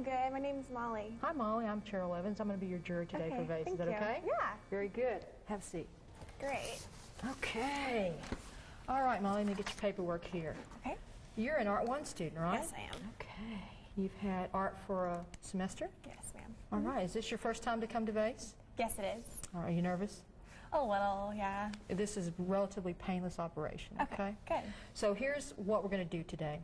I'm good. My name is Molly. Hi, Molly. I'm Cheryl Evans. I'm going to be your juror today for VASE. Is that okay? Yeah. Very good. Have a seat. Great. Okay. All right, Molly, let me get your paperwork here. Okay. You're an Art 1 student, right? Yes, I am. Okay. You've had art for a semester? Yes, ma'am. All right. Is this your first time to come to VASE? Yes, it is. All right. Are you nervous? A little, yeah. This is a relatively painless operation, okay? Good. So here's what we're going to do today.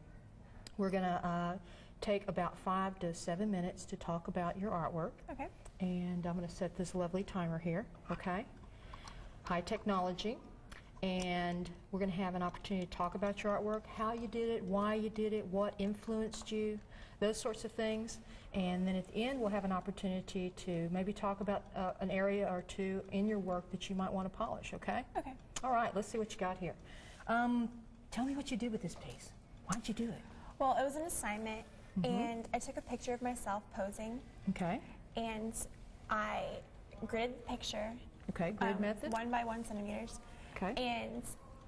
We're going to take about 5 to 7 minutes to talk about your artwork. Okay. And I'm going to set this lovely timer here, okay? High technology. And we're going to have an opportunity to talk about your artwork, how you did it, why you did it, what influenced you, those sorts of things. And then at the end, we'll have an opportunity to maybe talk about an area or two in your work that you might want to polish, okay? Okay. All right, let's see what you got here. Tell me what you did with this piece. Why'd you do it? Well, it was an assignment, and I took a picture of myself posing. Okay. And I gridded the picture. Okay, grid method? 1 by 1 centimeters. Okay. And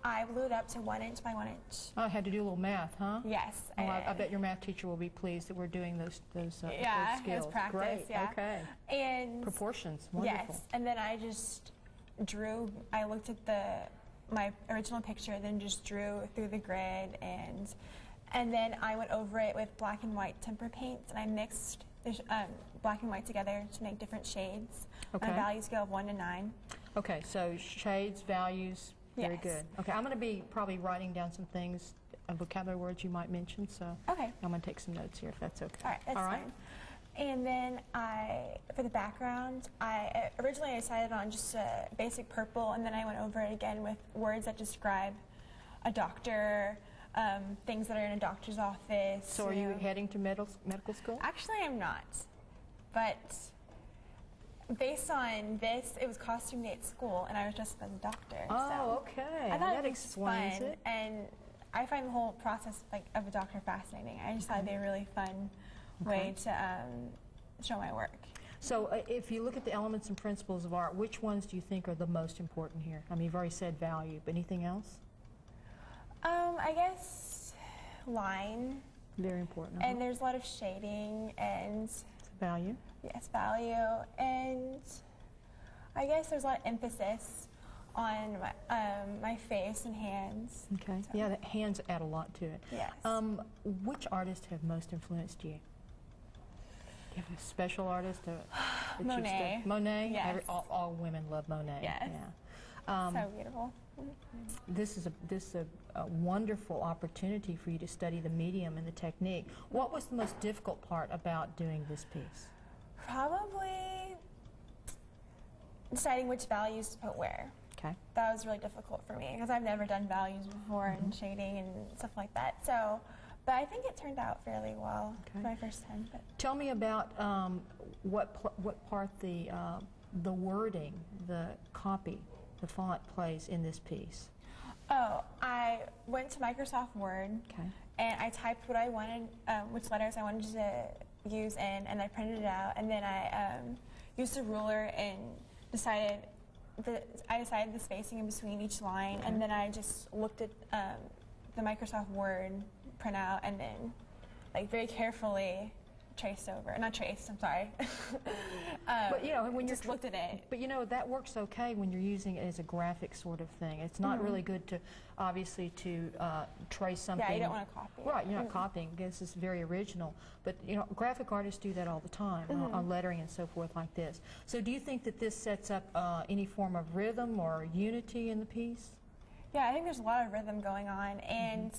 I blew it up to 1 inch by 1 inch. Oh, I had to do a little math, huh? Yes. Oh, I bet your math teacher will be pleased that we're doing those skills. Yeah, it was practice. Great. Yeah. Okay. And proportions, wonderful. Yes, and then I just drew. I looked at my original picture, then just drew through the grid, and then I went over it with black and white tempera paints, and I mixed black and white together to make different shades. Okay. On a value scale of 1 to 9. Okay, so shades, values, very Yes. good. Okay, I'm going to be probably writing down some things, vocabulary words you might mention, so Okay. I'm going to take some notes here if that's okay. All right, that's fine. And then for the background, I originally decided on just a basic purple, and then I went over it again with words that describe a doctor, things that are in a doctor's office. So are you heading to medical school? Actually, I'm not. But based on this, it was costume day at school, and I was dressed as a doctor. Oh, so okay. I thought that it was explains fun, it. and I find the whole process of a doctor fascinating. I just thought it'd be a really fun way to show my work. So if you look at the elements and principles of art, which ones do you think are the most important here? I mean, you've already said value, but anything else? I guess line. Very important. And there's a lot of shading and value. Yes, value, and I guess there's a lot of emphasis on my face and hands. Okay. So. Yeah, the hands add a lot to it. Yes. Which artists have most influenced you? Do you have a special artist? Monet. Monet? Yes. All women love Monet. Yes. Yeah. So beautiful. This is a wonderful opportunity for you to study the medium and the technique. What was the most difficult part about doing this piece? Probably deciding which values to put where. Okay. That was really difficult for me because I've never done values before and shading and stuff like that. So, but I think it turned out fairly well for my first time. But. Tell me about what part the wording, the copy, the font plays in this piece. Oh, I went to Microsoft Word, and I typed what I wanted, which letters I wanted to use in, and I printed it out, and then I used a ruler and decided the spacing in between each line, and then I just looked at the Microsoft Word printout, and then very carefully traced over. Not traced, I'm sorry. But you know, when you just looked at it. But you know, that works okay when you're using it as a graphic sort of thing. It's not really good to, obviously, to trace something. Yeah, you don't want to copy. Right, you're not copying. This is very original. But you know, graphic artists do that all the time on lettering and so forth like this. So do you think that this sets up any form of rhythm or unity in the piece? Yeah, I think there's a lot of rhythm going on, and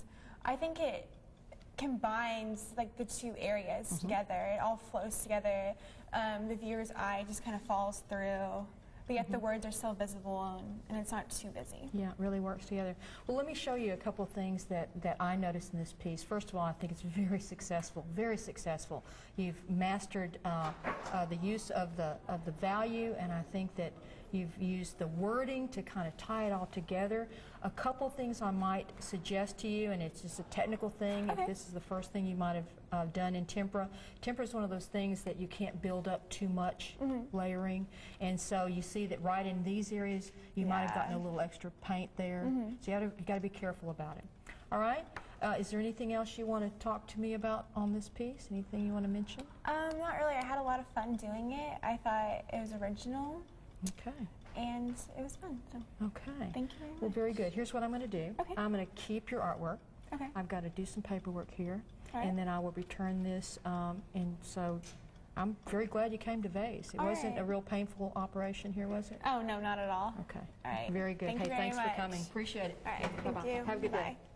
I think it combines the two areas together. It all flows together. The viewer's eye just kind of falls through, but yet the words are still visible, and it's not too busy. Yeah, it really works together. Well, let me show you a couple of things that I noticed in this piece. First of all, I think it's very successful, very successful. You've mastered the use of the value, and I think that you've used the wording to kind of tie it all together. A couple things I might suggest to you, and it's just a technical thing, if this is the first thing you might have done in tempera. Tempera is one of those things that you can't build up too much layering, and so you see that right in these areas you might have gotten a little extra paint there. So you got to be careful about it. All right. Is there anything else you want to talk to me about on this piece? Anything you want to mention? Not really. I had a lot of fun doing it. I thought it was original. Okay. And it was fun. So. Okay. Thank you very much. Well, very good. Here's what I'm going to do. Okay. I'm going to keep your artwork. Okay. I've got to do some paperwork here, All right. and then I will return this. And so I'm very glad you came to VASE. It All wasn't right. a real painful operation here, was it? Oh, no, not at all. Okay. Okay. Very good. Thank Hey, you very thanks much. for coming. Appreciate it. All right. Bye-bye. Thank you. Have a good day. Bye.